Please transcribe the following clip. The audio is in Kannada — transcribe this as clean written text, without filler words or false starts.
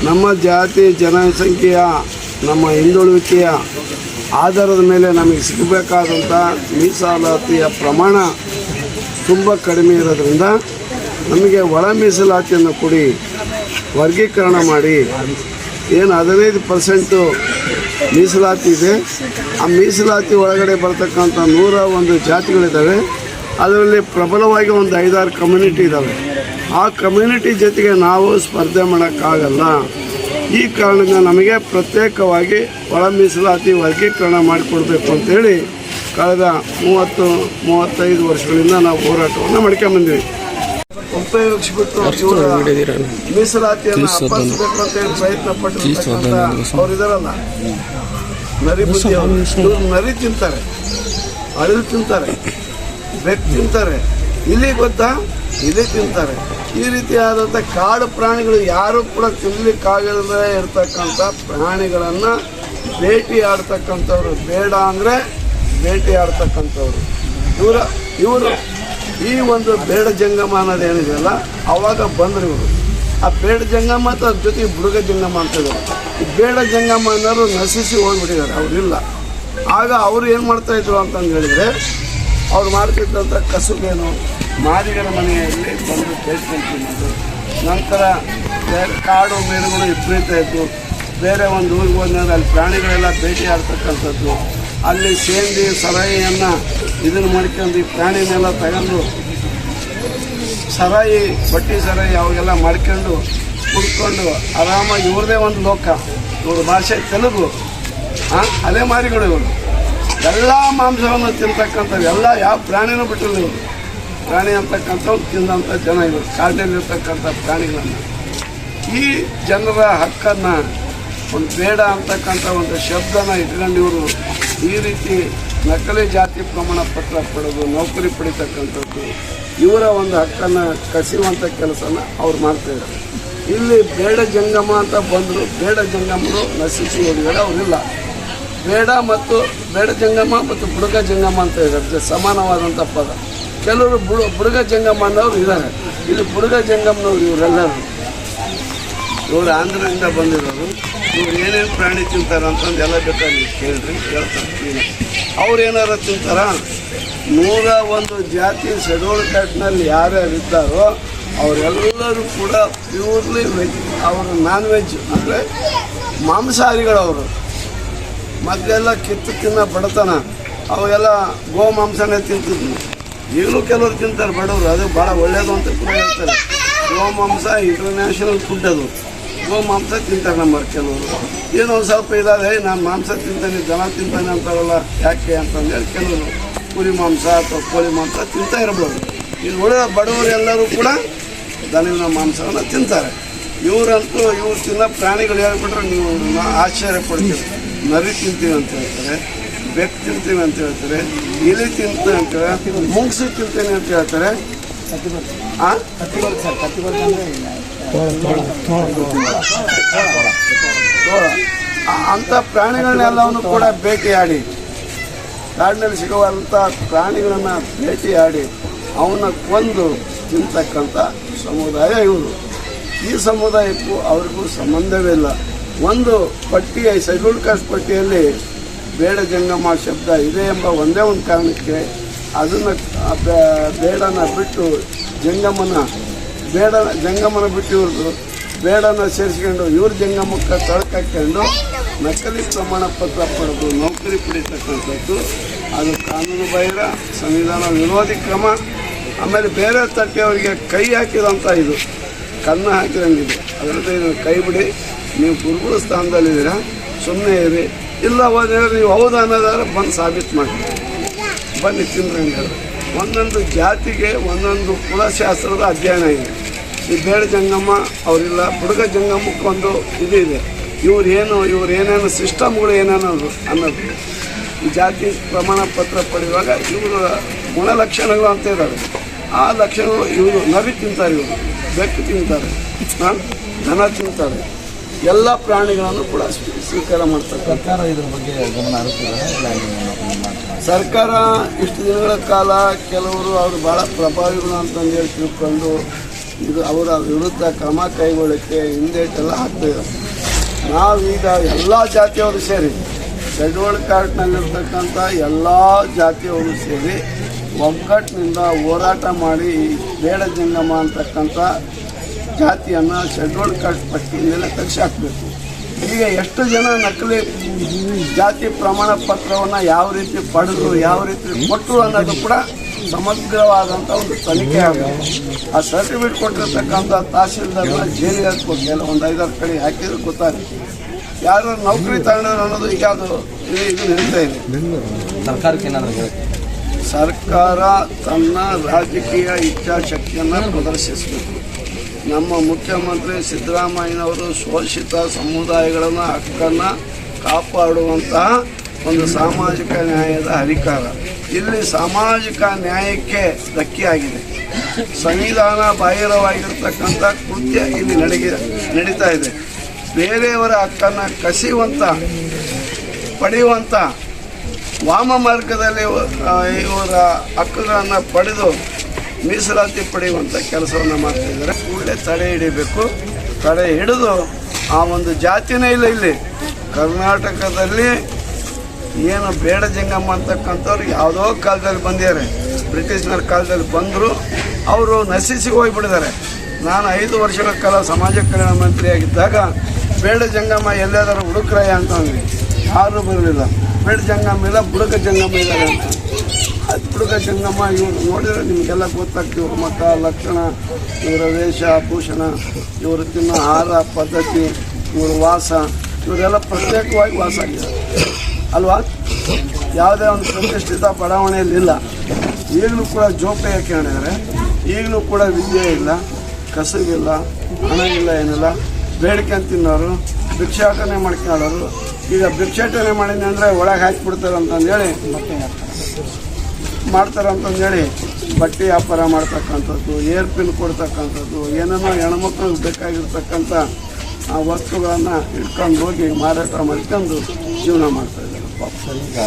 ನಮ್ಮ ಜಾತಿ ಜನಸಂಖ್ಯೆಯ ನಮ್ಮ ಹಿಂದುಳುವಿಕೆಯ ಆಧಾರದ ಮೇಲೆ ನಮಗೆ ಸಿಗಬೇಕಾದಂಥ ಮೀಸಲಾತಿಯ ಪ್ರಮಾಣ ತುಂಬ ಕಡಿಮೆ ಇರೋದ್ರಿಂದ ನಮಗೆ ಒಳ ಮೀಸಲಾತಿಯನ್ನು ಕೊಡಿ, ವರ್ಗೀಕರಣ ಮಾಡಿ. ಏನು 15% ಮೀಸಲಾತಿ ಇದೆ, ಆ ಮೀಸಲಾತಿ ಒಳಗಡೆ ಬರ್ತಕ್ಕಂಥ 101 ಜಾತಿಗಳಿದ್ದಾವೆ. ಅದರಲ್ಲಿ ಪ್ರಬಲವಾಗಿ ಒಂದು 5-6 ಕಮ್ಯುನಿಟಿ ಇದ್ದಾವೆ. ಆ ಕಮ್ಯುನಿಟಿ ಜೊತೆಗೆ ನಾವು ಸ್ಪರ್ಧೆ ಮಾಡೋಕ್ಕಾಗಲ್ಲ. ಈ ಕಾರಣದಿಂದ ನಮಗೆ ಪ್ರತ್ಯೇಕವಾಗಿ ಒಳ ಮೀಸಲಾತಿ ವರ್ಗೀಕರಣ ಮಾಡಿಕೊಡ್ಬೇಕು ಅಂತೇಳಿ ಕಳೆದ 30-35 ವರ್ಷಗಳಿಂದ ನಾವು ಹೋರಾಟವನ್ನು ಮಾಡ್ಕೊಂಬಂದಿವಿ. ಉಪಯೋಗಿಸ್ಬಿಟ್ಟು ಮೀಸಲಾತಿಯನ್ನು ಅಪ್ಪಿಸಬೇಕು ಅಂತೇಳಿ ಪ್ರಯತ್ನ ಪಟ್ಟಿರ್ತಕ್ಕಂಥ ಅವ್ರು ಇದಾರಲ್ಲ, ನರಿ ಬುದ್ಧಿ ಅವರು ನರಿ ತಿಂತಾರೆ, ಅಳಿಲು ತಿಂತಾರೆ, ಬೆಕ್ಕು ತಿಂತಾರೆ, ಇಲಿ ಗೊತ್ತಾ, ಇಲಿ ತಿಂತಾರೆ. ಈ ರೀತಿಯಾದಂಥ ಕಾಡು ಪ್ರಾಣಿಗಳು ಯಾರು ಕೂಡ ತಿನ್ನಲಿಕ್ಕಾಗದೇ ಇರತಕ್ಕಂಥ ಪ್ರಾಣಿಗಳನ್ನು ಬೇಟೆ ಆಡ್ತಕ್ಕಂಥವ್ರು, ಬೇಡ ಅಂದರೆ ಬೇಟೆ ಆಡ್ತಕ್ಕಂಥವ್ರು ಇವರು ಈ ಒಂದು ಬೇಡ ಜಂಗಮ ಅನ್ನೋದೇನಿದೆಯಲ್ಲ ಅವಾಗ ಬಂದರು ಇವರು. ಆ ಬೇಡ ಜಂಗಮ ಮತ್ತು ಅದ್ರ ಜೊತೆಗೆ ಬುಡುಗ ಜಂಗಮ ಅಂತಿದ್ದಾರೆ. ಈ ಬೇಡ ಜಂಗಮ ಅನ್ನೋರು ನಶಿಸಿ ಹೋಗ್ಬಿಟ್ಟಿದ್ದಾರೆ, ಅವರಿಲ್ಲ. ಆಗ ಅವರು ಏನು ಮಾಡ್ತಾಯಿದ್ರು ಅಂತಂದು ಹೇಳಿದರೆ, ಅವ್ರು ಮಾಡ್ತಿದ್ದಂಥ ಕಸುಬೇನು ಮಾದಿಗರ ಮನೆಯಲ್ಲಿ ಬಂದು ಬೇಡ್ಕೊಂತಿದ್ದು, ನಂತರ ಕಾಡು ಮೇಡುಗಳು ವಿಪರೀತ ಇದ್ದು ಬೇರೆ ಒಂದು ಊರಿಗೆ ಹೋದ್ಮೇಲೆ ಅಲ್ಲಿ ಪ್ರಾಣಿಗಳೆಲ್ಲ ಭೇಟಿ ಆಡ್ತಕ್ಕಂಥದ್ದು, ಅಲ್ಲಿ ಸೇಂದಿ ಸರಾಯಿಯನ್ನು ಇದನ್ನು ಮಾಡ್ಕೊಂಡು ಈ ಪ್ರಾಣಿನೆಲ್ಲ ತಗೊಂಡು ಸರಾಯಿ ಬಟ್ಟಿ ಸರಾಯಿ ಅವಾಗೆಲ್ಲ ಮಾಡ್ಕೊಂಡು ಕುಡ್ಕೊಂಡು ಆರಾಮಾಗಿ ಇವ್ರದೇ ಒಂದು ಲೋಕ. ಇವ್ರ ಭಾಷೆ ತೆಲುಗು, ಅದೇ ಮಾರಿಗಳು ಇವರು. ಎಲ್ಲ ಮಾಂಸವನ್ನು ತಿಂತಕ್ಕಂಥದ್ದು, ಎಲ್ಲ ಯಾವ ಪ್ರಾಣಿನೂ ಬಿಟ್ಟಿಲ್ಲ ಇವರು. ಪ್ರಾಣಿ ಅಂತಕ್ಕಂಥವ್ರು ತಿಂದಂಥ ಜನ ಇವರು, ಕಾಡಿನಲ್ಲಿರ್ತಕ್ಕಂಥ ಪ್ರಾಣಿಗಳನ್ನು. ಈ ಜನರ ಹಕ್ಕನ್ನು ಒಂದು ಬೇಡ ಅಂತಕ್ಕಂಥ ಒಂದು ಶಬ್ದನ ಇಟ್ಕೊಂಡು ಇವರು ಈ ರೀತಿ ನಕಲಿ ಜಾತಿ ಪ್ರಮಾಣ ಪತ್ರ ಪಡೆದು ನೌಕರಿ ಪಡಿತಕ್ಕಂಥದ್ದು, ಇವರ ಒಂದು ಹಕ್ಕನ್ನು ಕಸಿಯುವಂಥ ಕೆಲಸನ ಅವ್ರು ಮಾಡ್ತಾಯಿದ್ದಾರೆ. ಇಲ್ಲಿ ಬೇಡ ಜಂಗಮ ಅಂತ ಬಂದರು, ಬೇಡ ಜಂಗಮರು ನಶಿಸಿ ಹೋಗಿದ್ದಾರೆ, ಅವರಿಲ್ಲ. ಬೇಡ ಮತ್ತು ಬೇಡ ಜಂಗಮ ಮತ್ತು ಬುಡುಗ ಜಂಗಮ ಅಂತ ಇದ್ದಾರೆ, ಸಮಾನವಾದಂಥ ಪದ. ಕೆಲವರು ಬುಡುಗ ಜಂಗಮ ಅನ್ನೋರು ಇದ್ದಾರೆ. ಇಲ್ಲಿ ಬುಡುಗ ಜಂಗಮನವ್ರು ಇವರೆಲ್ಲರೂ ಇವರು ಆಂಧ್ರದಿಂದ ಬಂದಿರೋರು. ಇವ್ರು ಏನೇನು ಪ್ರಾಣಿ ತಿಂತಾರೆ ಅಂತಂದು ಎಲ್ಲ ಬೇಕಾದ್ರೆ ಕೇಳಿರಿ, ಹೇಳ್ತಾರೆ. ಅವ್ರು ಏನಾರು ತಿಂತಾರ? 101 ಜಾತಿ ಶೆಡ್ಯೂಲ್ ಕ್ಯಾಸ್ಟ್ನಲ್ಲಿ ಯಾರ್ಯಾರು ಇದ್ದಾರೋ ಅವರೆಲ್ಲರೂ ಕೂಡ ಪ್ಯೂರ್ಲಿ ವೆಜ್, ಅವರು ನಾನ್ ವೆಜ್ ಅಂದರೆ ಮಾಂಸಾಹಾರಿಗಳವರು. ಮೊದಲೆಲ್ಲ ಕಿತ್ತು ತಿನ್ನೋ ಬಡತನ, ಅವೆಲ್ಲ ಗೋ ಮಾಂಸನೇ ತಿಂತಿದ್ವಿ. ಈಗಲೂ ಕೆಲವರು ತಿಂತಾರೆ ಬಡವರು, ಅದು ಭಾಳ ಒಳ್ಳೆಯದು ಅಂತ ಕೂಡ ಹೇಳ್ತಾರೆ. ಗೋ ಮಾಂಸ ಇಂಟರ್ನ್ಯಾಷನಲ್ ಫುಡ್ ಅದು. ಗೋ ಮಾಂಸ ತಿಂತಾರೆ ನಮ್ಮವ್ರು ಕೆಲವರು. ಏನೋ ಒಂದು ಸ್ವಲ್ಪ ಇದಾದೆ, ನಾನು ಮಾಂಸ ತಿಂತಾನೆ, ದನ ತಿಂತಾನೆ ಅಂತಾರಲ್ಲ, ಯಾಕೆ ಅಂತಂದೇಳಿ ಕೆಲವರು ಕುರಿ ಮಾಂಸ ಅಥವಾ ಕೋಳಿ ಮಾಂಸ ತಿಂತಾ ಇರ್ಬೋದು. ಇಲ್ಲಿ ಉಳಿದ ಬಡವರು ಎಲ್ಲರೂ ಕೂಡ ದನದ ಮಾಂಸವನ್ನು ತಿಂತಾರೆ. ಇವರಂತೂ ಇವ್ರು ತಿನ್ನೋ ಪ್ರಾಣಿಗಳು ಹೇಳ್ಬಿಟ್ರೆ ನೀವು ಆಶ್ಚರ್ಯ ಪಡ್ತೀವಿ. ನರಿ ತಿಂತೀವಿ ಅಂತ ಹೇಳ್ತಾರೆ, ಬೆಕ್ಕು ತಿಂತೀವಿ ಅಂತ ಹೇಳ್ತಾರೆ, ಇಲಿ ತಿಂತೀವಿ ಅಂತ ಹೇಳ್ತಾರೆ, ಮುಂಗ್ಸಿ ತಿಂತೀನಿ ಅಂತ ಹೇಳ್ತಾರೆ. ಅಂಥ ಪ್ರಾಣಿಗಳನ್ನೆಲ್ಲವನ್ನು ಕೂಡ ಬೇಟೆಯಾಡಿ, ಕಾಡಿನಲ್ಲಿ ಸಿಗುವಂಥ ಪ್ರಾಣಿಗಳನ್ನು ಬೇಟೆಯಾಡಿ ಅವನ್ನ ಕೊಂದು ತಿಂತಕ್ಕಂಥ ಸಮುದಾಯ ಇವರು. ಈ ಸಮುದಾಯಕ್ಕೂ ಅವ್ರಿಗೂ ಸಂಬಂಧವೇ ಇಲ್ಲ. ಒಂದು ಪಟ್ಟಿಯ ಶೆಡ್ಯೂಲ್ ಕಾಸ್ಟ್ ಪಟ್ಟಿಯಲ್ಲಿ ಬೇಡ ಜಂಗಮ ಶಬ್ದ ಇದೆ ಎಂಬ ಒಂದೇ ಒಂದು ಕಾರಣಕ್ಕೆ ಅದನ್ನು ಬೇಡನ ಬಿಟ್ಟು ಜಂಗಮನ ಬಿಟ್ಟು ಇವ್ರದ್ದು ಬೇಡನ ಸೇರಿಸ್ಕೊಂಡು ಇವ್ರ ಜಂಗಮಕ್ಕೆ ತಳಕಾಕೊಂಡು ನಕಲಿ ಪ್ರಮಾಣ ಪತ್ರ ಪಡೆದು ನೌಕರಿ ಪಡೀತಕ್ಕಂಥದ್ದು ಅದು ಕಾನೂನು ಬಾಹಿರ, ಸಂವಿಧಾನ ವಿರೋಧಿ ಕ್ರಮ. ಆಮೇಲೆ ಬೇರೆ ತಟ್ಟೆಯವರಿಗೆ ಕೈ ಹಾಕಿದಂಥ ಇದು ಕನ್ನ ಹಾಕಿದಂಗಿದೆ. ಅದರಿಂದ ಇದನ್ನು ಕೈ ಬಿಡಿ, ನೀವು ಗುರುಗಳ ಸ್ಥಾನದಲ್ಲಿದ್ದೀರಾ, ಸುಮ್ಮನೆ ಇರಿ. ಇಲ್ಲ ಹೋದ್ರೆ ನೀವು ಹೌದು ಅನ್ನೋದಾದ್ರೆ ಬಂದು ಸಾಬೀತು ಮಾಡಿ, ಬನ್ನಿ ತಿಂದ್ರೆ ಹೇಳಿ. ಒಂದೊಂದು ಜಾತಿಗೆ ಒಂದೊಂದು ಕುಲಶಾಸ್ತ್ರದ ಅಧ್ಯಯನ ಇದೆ. ಈ ಬೇಡ ಜಂಗಮ ಅವರಿಲ್ಲ, ಬುಡುಗ ಜಂಗಮಕ್ಕೊಂದು ಇದು ಇದೆ. ಇವ್ರೇನೇನು ಸಿಸ್ಟಮ್ಗಳು ಏನೇನೋದು ಅನ್ನೋದು. ಈ ಜಾತಿ ಪ್ರಮಾಣ ಪತ್ರ ಪಡೆಯುವಾಗ ಇವರು ಗುಣಲಕ್ಷಣಗಳು ಅಂತ ಇದ್ದಾವೆ. ಆ ಲಕ್ಷಣಗಳು ಇವರು ನರಿ ತಿಂತಾರೆ, ಇವರು ಬೆಕ್ಕು ತಿಂತಾರೆ, ದನ ತಿಂತಾರೆ, ಎಲ್ಲ ಪ್ರಾಣಿಗಳನ್ನು ಕೂಡ ಸ್ವೀಕಾರ ಮಾಡ್ತಾರೆ. ಸರ್ಕಾರ ಇದ್ರ ಬಗ್ಗೆ ಗಮನ ಹರಿಸ್ತಿದೆ. ಸರ್ಕಾರ ಇಷ್ಟು ದಿನಗಳ ಕಾಲ ಕೆಲವರು ಅವರು ಭಾಳ ಪ್ರಭಾವಿಗಳು ಅಂತಂದೇಳಿ ತಿಳ್ಕೊಂಡು ಇದು ಅವರ ವಿರುದ್ಧ ಕ್ರಮ ಕೈಗೊಳ್ಳಕ್ಕೆ ಹಿಂದೇಟೆಲ್ಲ ಹಾಕ್ತಿದ್ದಾರೆ. ನಾವೀಗ ಎಲ್ಲ ಜಾತಿಯವರು ಸೇರಿ ಶೆಡ್ಯೂಲ್ಡ್ ಕಾಸ್ಟ್ನಲ್ಲಿರ್ತಕ್ಕಂಥ ಎಲ್ಲ ಜಾತಿಯವರು ಸೇರಿ ಒಗ್ಗಟ್ಟಿನಿಂದ ಹೋರಾಟ ಮಾಡಿ ಬೇಡ ಜಂಗಮ ಅಂತಕ್ಕಂಥ ಜಾತಿಯನ್ನು ಶೆಡ್ಯೂಲ್ಡ್ ಕಾಸ್ಟ್ ಪಟ್ಟಿಯಿಂದಲೇ ತೆಗೆಸಿ ಹಾಕಬೇಕು. ಈಗ ಎಷ್ಟು ಜನ ನಕಲಿ ಜಾತಿ ಪ್ರಮಾಣ ಪತ್ರವನ್ನು ಯಾವ ರೀತಿ ಪಡೆದ್ರು, ಯಾವ ರೀತಿ ಕೊಟ್ಟರು ಅನ್ನೋದು ಕೂಡ ಸಮಗ್ರವಾದಂಥ ಒಂದು ತನಿಖೆ ಆಗಬೇಕು. ಆ ಸರ್ಟಿಫಿಕೇಟ್ ಕೊಟ್ಟಿರ್ತಕ್ಕಂಥ ತಹಸೀಲ್ದಾರ್ನ ಜೈಲಿಗೆ ಹಾಕ್ಬೇಕು. ಒಂದು 5-6 ಕಡೆ ಹಾಕಿದ್ರೆ ಗೊತ್ತಾಗುತ್ತೆ ಯಾರು ನೌಕರಿ ತಗೊಂಡ್ರು ಅನ್ನೋದು. ಈಗ ಅದು ಇದು ನಡೀತಾ ಇದೆ. ಸರ್ಕಾರಕ್ಕೆ ಏನಾದರೂ ಹೇಳಿ ಸರ್ಕಾರ ತನ್ನ ರಾಜಕೀಯ ಇಚ್ಛಾಶಕ್ತಿಯನ್ನು ಪ್ರದರ್ಶಿಸಬೇಕು. ನಮ್ಮ ಮುಖ್ಯಮಂತ್ರಿ ಸಿದ್ದರಾಮಯ್ಯನವರು ಶೋಷಿತ ಸಮುದಾಯಗಳನ್ನು ಹಕ್ಕನ್ನು ಕಾಪಾಡುವಂತಹ ಒಂದು ಸಾಮಾಜಿಕ ನ್ಯಾಯದ ಅಧಿಕಾರ. ಇಲ್ಲಿ ಸಾಮಾಜಿಕ ನ್ಯಾಯಕ್ಕೆ ಧಕ್ಕೆಯಾಗಿದೆ. ಸಂವಿಧಾನ ಬಾಹಿರವಾಗಿರ್ತಕ್ಕಂಥ ಕೃತ್ಯ ಇಲ್ಲಿ ನಡೀತಾ ಇದೆ. ಬೇರೆಯವರ ಹಕ್ಕನ್ನು ಕಸಿಯುವಂಥ ಪಡೆಯುವಂಥ ವಾಮ ಮಾರ್ಗದಲ್ಲಿ ಇವರ ಹಕ್ಕುಗಳನ್ನು ಪಡೆದು ಮೀಸಲಾತಿ ಪಡೆಯುವಂಥ ಕೆಲಸವನ್ನು ಮಾಡ್ತಾಯಿದ್ದಾರೆ. ಕೂಡಲೇ ತಡೆ ಹಿಡಿಬೇಕು. ತಡೆ ಹಿಡಿದು ಆ ಒಂದು ಜಾತಿನೇ ಇಲ್ಲ ಇಲ್ಲಿ ಕರ್ನಾಟಕದಲ್ಲಿ. ಏನು ಬೇಡ ಜಂಗಮ್ಮ ಅಂತಕ್ಕಂಥವ್ರು ಯಾವುದೋ ಕಾಲದಲ್ಲಿ ಬಂದಿದ್ದಾರೆ, ಬ್ರಿಟಿಷ್ನರ ಕಾಲದಲ್ಲಿ ಬಂದರು, ಅವರು ನಶಿಸಿ ಹೋಗಿಬಿಟ್ಟಿದ್ದಾರೆ. ನಾನು 5 ವರ್ಷಗಳ ಕಾಲ ಸಮಾಜ ಕಲ್ಯಾಣ ಮಂತ್ರಿಯಾಗಿದ್ದಾಗ ಬೇಡ ಜಂಗಮ್ಮ ಎಲ್ಲಾದರೂ ಹುಡುಕ್ರಯ್ಯ ಅಂತಂದ್ವಿ, ಯಾರೂ ಬರಲಿಲ್ಲ. ಬೇಡ ಜಂಗಮ್ಮ ಇಲ್ಲ, ಬುಡಕ ಜಂಗಮ್ಮ ಇದ್ದಾರೆ ಅಂತ. ಅದು ಬುಡಕ ಜಂಗಮ್ಮ ಇವರು ನೋಡಿದರೆ ನಿಮಗೆಲ್ಲ ಗೊತ್ತಾಗ್ತೀವಿ. ಇವ್ರ ಮತ ಲಕ್ಷಣ, ಇವರ ವೇಷ ಭೂಷಣ, ಇವರು ತಿನ್ನೋ ಆಹಾರ ಪದ್ಧತಿ, ಇವ್ರ ವಾಸ, ಇವರೆಲ್ಲ ಪ್ರತ್ಯೇಕವಾಗಿ ವಾಸ ಆಗಿದ್ದಾರೆ ಅಲ್ವಾ. ಯಾವುದೇ ಒಂದು ಪ್ರತಿಷ್ಠಿತ ಬಡಾವಣೆಯಲ್ಲಿಲ್ಲ. ಈಗಲೂ ಕೂಡ ಜೋಪೆ ಹಾಕೊಂಡಿದ್ದಾರೆ. ಈಗಲೂ ಕೂಡ ವಿದ್ಯೆ ಇಲ್ಲ, ಕಸುವಿಲ್ಲ, ಹಣ ಇಲ್ಲ, ಏನಿಲ್ಲ. ಬೇಡಿಕೆ ತಿನ್ನೋರು, ಭಿಕ್ಷಾಟನೆ ಮಾಡ್ಕೊಳ್ಳೋರು. ಈಗ ಭಿಕ್ಷಾಟನೆ ಮಾಡಿದ್ನಿ ಅಂದರೆ ಒಳಗೆ ಹಾಕಿಬಿಡ್ತಾರೆ ಅಂತಂದೇಳಿ ಬಟ್ಟೆ ವ್ಯಾಪಾರ ಮಾಡ್ತಕ್ಕಂಥದ್ದು, ಏರ್ ಪಿನ್ ಕೊಡ್ತಕ್ಕಂಥದ್ದು, ಏನೇನೋ ಹೆಣ್ಮಕ್ಳಿಗೆ ಬೇಕಾಗಿರ್ತಕ್ಕಂಥ ಆ ವಸ್ತುಗಳನ್ನು ಇಟ್ಕೊಂಡು ಹೋಗಿ ಮಾರಾಟ ಮಾಡ್ಕೊಂಡು ಜೀವನ ಮಾಡ್ತಾಯಿದ್ದಾರೆ. ಸರ್, ಈಗ